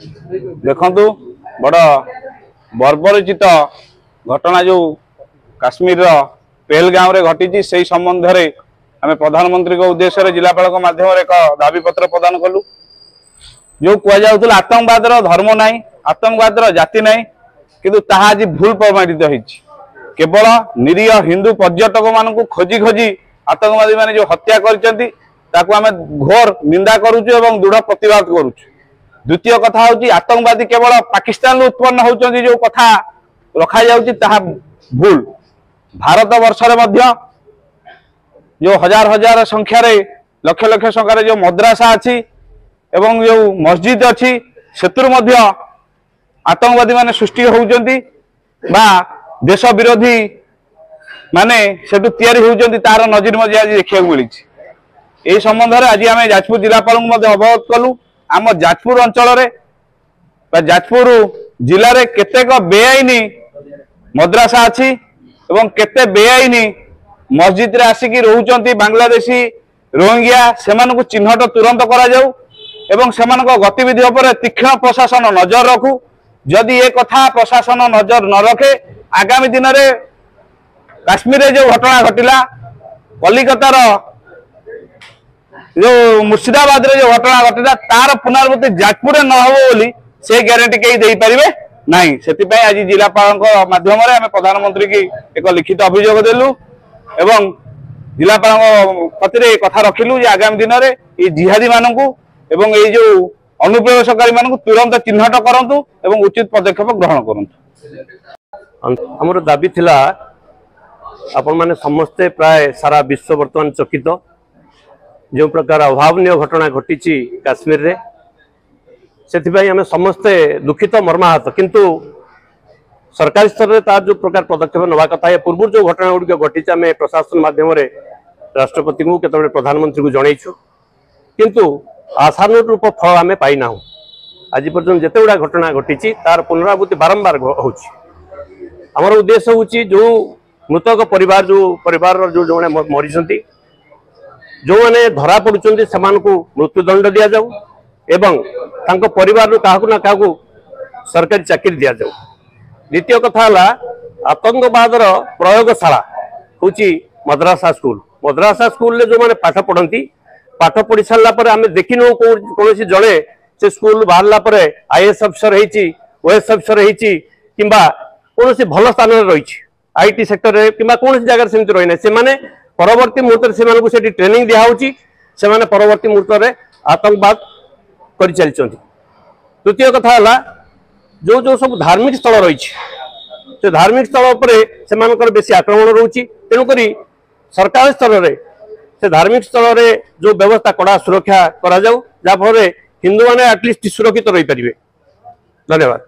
देखु बड़ बर्बरचित घटना जो काश्मीर पहलगांव रे घटी से संबंध में आम प्रधानमंत्री उद्देश्य जिलापाल माध्यम एक दाबी पत्र प्रदान कलु। जो कहु आतंकवाद धर्म ना आतंकवाद जाति ना किंतु ताहा आज भूल प्रमाणित होती। केवल निरीह हिंदू पर्यटक मान खोजी खोजी आतंकवादी माने जो हत्या करछंती ताकू आमे घोर निंदा करूछु एवं दृढ़ प्रतिवाद करूछु। द्वितीय कथा होची आतंकवादी केवल पाकिस्तान उत्पन्न होचंती जो कथा रखा जाउची ताहा भूल। भारत वर्ष रे मध्य जो हजार हजार संख्या रे लक्ष लक्ष संख्या जो मद्रासा अछि एवं जो मस्जिद अछि सेतुर मध्य आतंकवादी माने सृष्टि होउचंती बा देश विरोधी माने सेटू तैयारी होउचंती तार नजर मजे आज देखिया मिली। एही संबंध रे आज आमे जाजपुर जिलापाल मध्य अवगत कलु। आम जाजपुर अंचल रे बा जाजपुर जिले रे केतेक बेआईनी मद्रासा अछि एवं केते बेआईनी मस्जिद रे आसिकी रहउचंती बांग्लादेशी रोहिंग्या सेमानकु चिन्हट तुरंत करा जाऊ एवं सेमानक गतिविधि उपर तीक्ष्ण प्रशासन नजर रखू। जदि ये कथा प्रशासन नजर न रखे आगामी दिन में काश्मीर जो घटना घटिला कलिकतार जो मुर्शिदाबाद रे जो घटना घटिला तार पुनरावृत्ति जाजपुर न हो बोली से ग्यारंटी कहीं दे पारिबे नहीं। से आज जिलापाल माध्यम आम प्रधानमंत्री की एक लिखित अभियोग देलु एवं जिलापाल कति कथा रखिलु आगामी दिन में ये जिहादी मानू एवं ये जो अनुप्रवेशकारी मानू तुरंत चिन्हट करंतु एवं उचित पदक्षेप ग्रहण करंतु। हमर दाबी थिला आपण माने समस्ते प्राय सारा विश्व वर्तमान चकित जो प्रकार अभावनीय घटना घटी काश्मीर रे से आम समस्ते दुखित मर्माहत किंतु सरकारी स्तर में तार जो प्रकार पदक्षेप नवा कथा है पूर्व जो घटना गुड़िक घटी आम प्रशासन माध्यम राष्ट्रपति को केतबे प्रधानमंत्री को जनईछु किंतु आशानुरूप फल आम पाईना। आज पर्यटन जिते गुड़ा घटना घटी तार पुनरावृत्ति बारंबार होची। आमर उद्देश्य होची जो मृतक परिवार जो जो मरी जो मैंने धरा पड़ुंट से मृत्युदंड दि जाऊ एवं तांको परिवार काहू ना काहू सरकारी चाकरी दि जाऊ। द्वितीय कथा है आतंकवाद प्रयोगशाला होची मद्रासा स्कूल जो मैंने पाठ पढ़ती पाठ पढ़ी सारा पर आम देखिनु कौन जड़े से स्कूल बाहर आईएएस अफिसर ओएस अफिसर किंबा कौन भल स्थान रही आईटी सेक्टर कि कौन जगह सेमती रही से माने परवर्ती मुहूर्त से ट्रेनिंग दिखाई से परवर्ती मुहूर्त में आतंकवाद कर चलती। तृतीय कथा है जो जो सब धार्मिक स्थल रही से धार्मिक स्थल पर बेसी आक्रमण रोचे तेणुक सरकार स्तर में से धार्मिक स्थल रे जो व्यवस्था कड़ा सुरक्षा करा जाऊ जहाँ फल हिंदू मैंने एटलिस्ट सुरक्षित रही पारे। धन्यवाद।